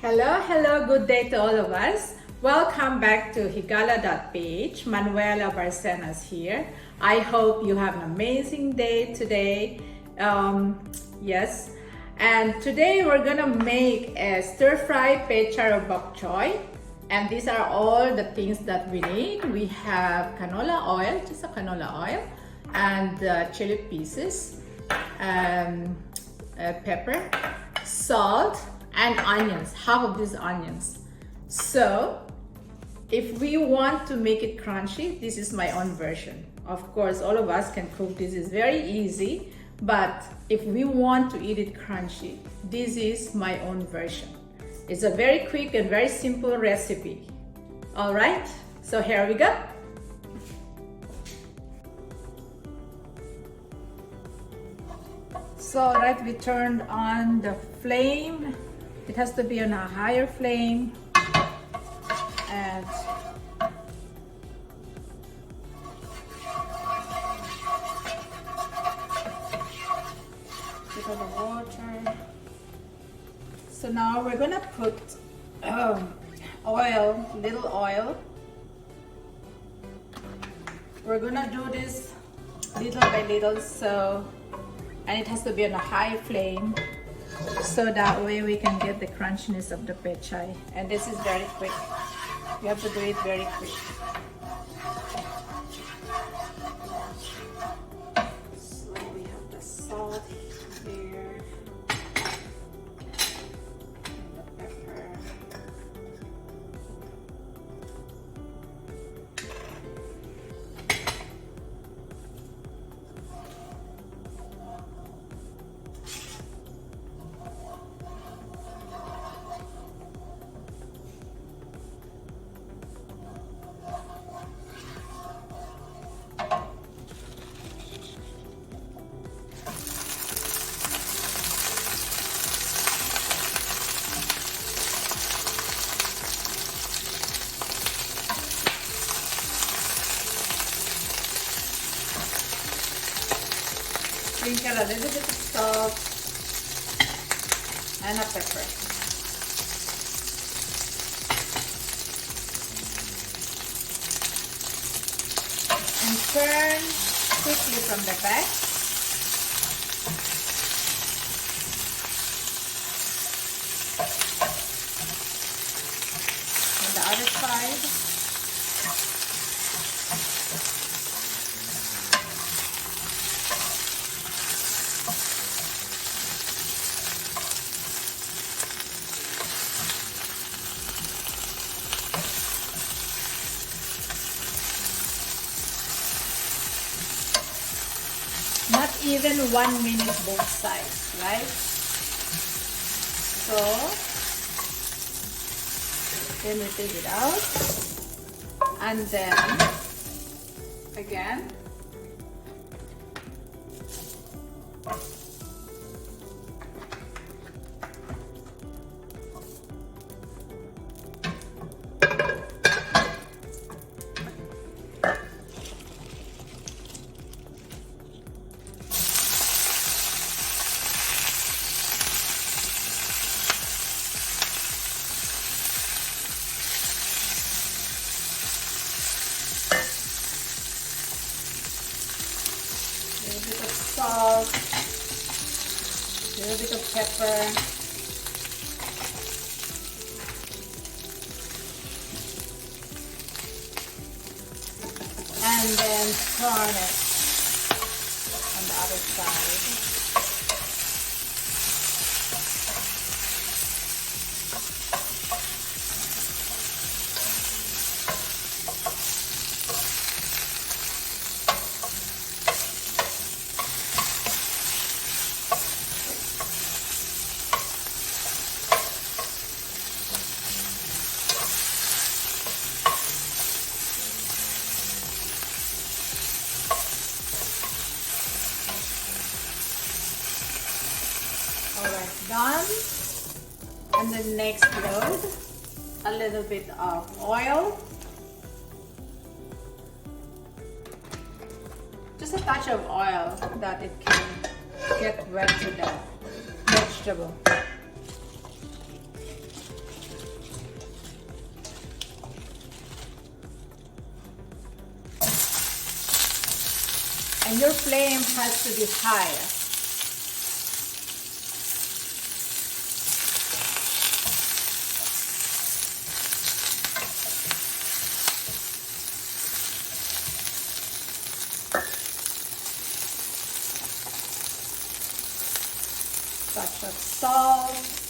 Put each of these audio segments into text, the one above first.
Hello, good day to all of us. Welcome back to higala.ph. Manuela Barcenas here. I hope you have an amazing day today. Yes, and today we're gonna make a stir-fry pechay or bok choy. And these are all the things that we need. We have canola oil, just a canola oil, and chili pieces, pepper, salt, and onions, half of these onions. So if we want to make it crunchy, this is my own version. Of course, all of us can cook. This is very easy, but if we want to eat it crunchy, this is my own version. It's a very quick and very simple recipe. All right, so here we go. So right, we turned on the flame. It has to be on a higher flame, and put on the water. So now we're gonna put oil, little oil. We're gonna do this little by little, and it has to be on a high flame, so that way we can get the crunchiness of the pechay. And this is very quick. You have to do it very quick. So we have the salt here, and the pepper. Sprinkle a little bit of salt and a pepper. And turn quickly from the back. On the other side. Not even 1 minute both sides, right? So then we take it out, and then again a little bit of salt, a little bit of pepper, and then turn it on the other side. Alright, done. And then next load, a little bit of oil. Just a touch of oil that it can get wet to the vegetable. And your flame has to be high. Touch of salt.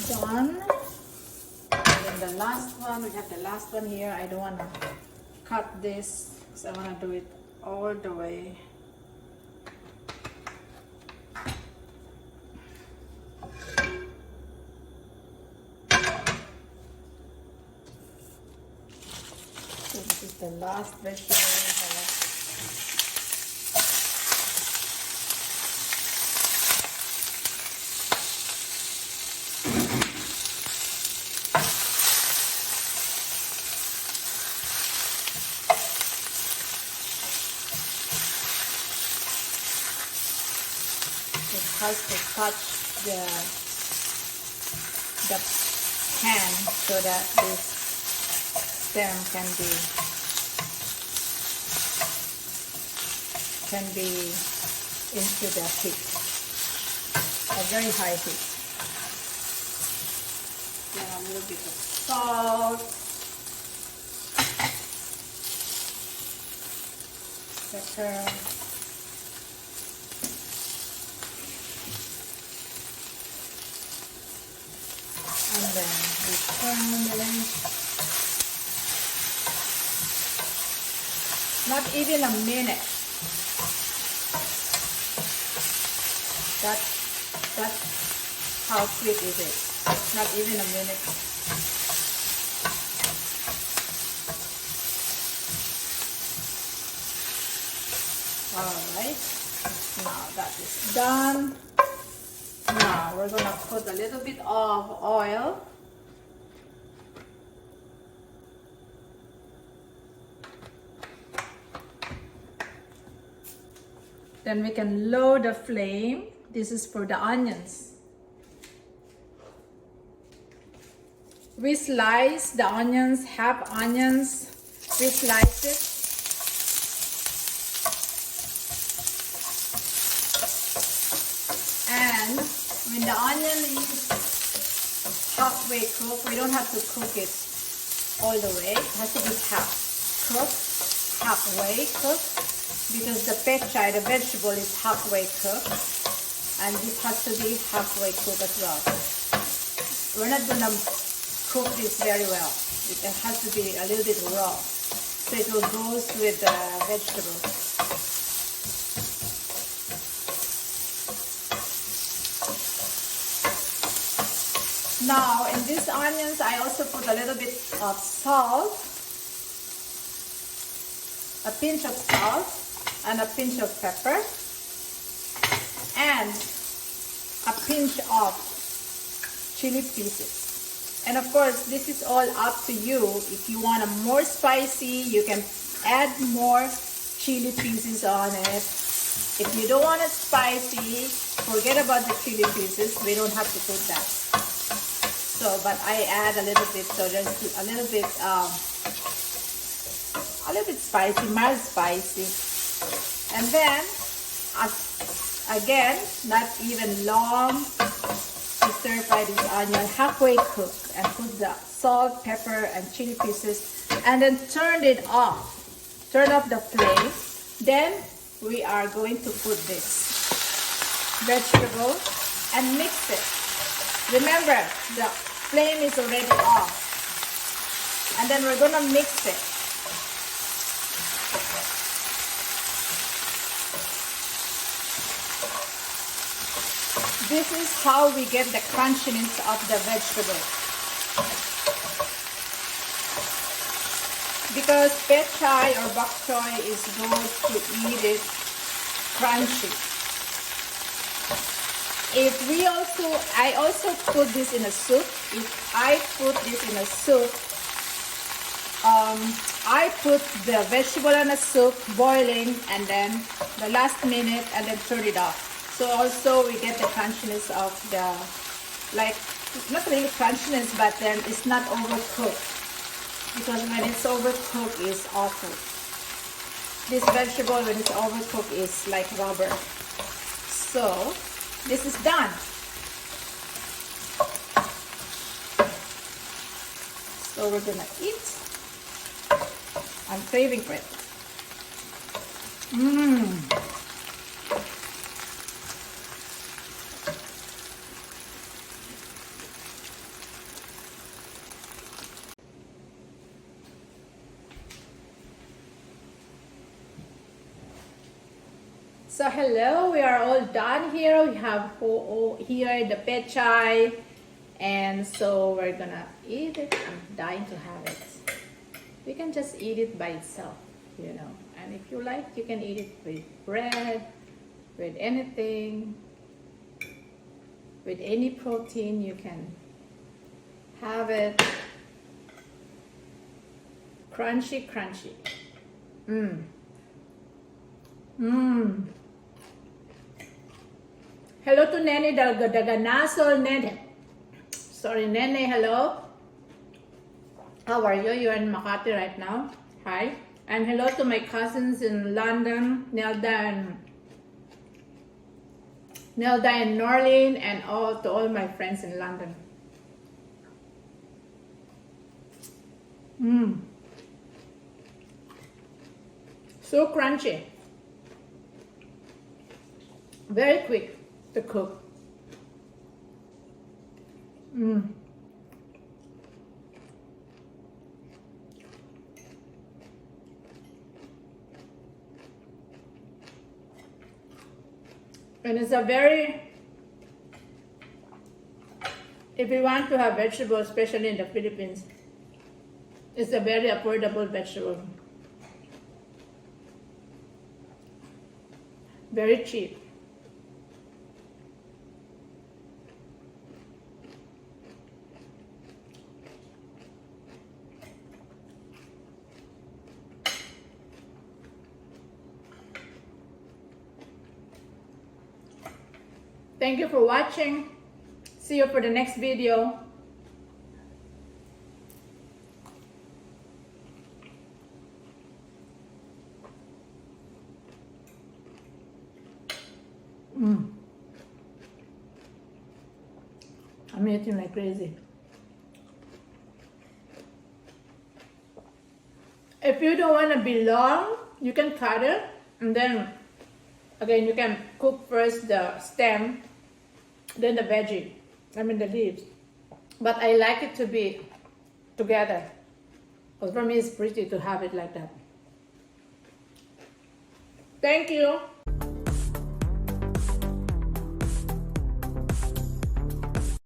Done. And then the last one, we have the last one here. I don't want to cut this because I want to do it all the way. So this is the last vegetable we have. It has to touch the pan so that this stem can be into the heat, a very high heat. Then a little bit of salt, pepper. And then we turn it. Not even a minute. That's how quick is it. Not even a minute. Alright. Now that is done. Now we're going to put a little bit of oil. Then we can lower the flame. This is for the onions. We slice the onions, half onions. We slice it. And when the onion is halfway cooked, we don't have to cook it all the way. It has to be halfway cooked, because the pechay, the vegetable, is halfway cooked, and this has to be halfway cooked as well. We're not gonna cook this very well. It has to be a little bit raw, so it will go with the vegetables. Now, in these onions, I also put a little bit of salt, a pinch of salt, and a pinch of pepper, and a pinch of chili pieces. And of course, this is all up to you. If you want a more spicy, you can add more chili pieces on it. If you don't want it spicy, forget about the chili pieces. We don't have to put that. So, but I add a little bit, so there's a little bit spicy, mild spicy. And then, again, not even long to stir fry this onion, halfway cooked, and put the salt, pepper, and chili pieces, and then turn it off. Turn off the flame. Then we are going to put this vegetable and mix it. Remember, the flame is already off. And then we're gonna mix it. This is how we get the crunchiness of the vegetable. Because pechay or bok choy is good to eat it crunchy. I also put this in a soup. If I put this in a soup, I put the vegetable in a soup boiling, and then the last minute, and then turn it off. So also we get the crunchiness of the, like, not really crunchiness, but then it's not overcooked. Because when it's overcooked, it's awful. This vegetable, when it's overcooked, is like rubber. So this is done. So we're gonna eat. I'm craving for it. So hello, we are all done here. We have here the pechay, and so we're gonna eat it. I'm dying to have it. You can just eat it by itself, you know. And if you like, you can eat it with bread, with anything, with any protein. You can have it. Crunchy, crunchy. Hello to Nene Daganasol. Nene. Sorry, Nene, hello. How are you? You're in Makati right now. Hi. And hello to my cousins in London, Nelda and Norlene, and to all my friends in London. So crunchy. Very quick to cook. And it's a very, if you want to have vegetables, especially in the Philippines, it's a very affordable vegetable. Very cheap. Thank you for watching. See you for the next video. I'm eating like crazy. If you don't want to be long, you can cut it, and then again you can cook first the stem, then the veggie, the leaves. But I like it to be together, because for me it's pretty to have it like that. Thank you.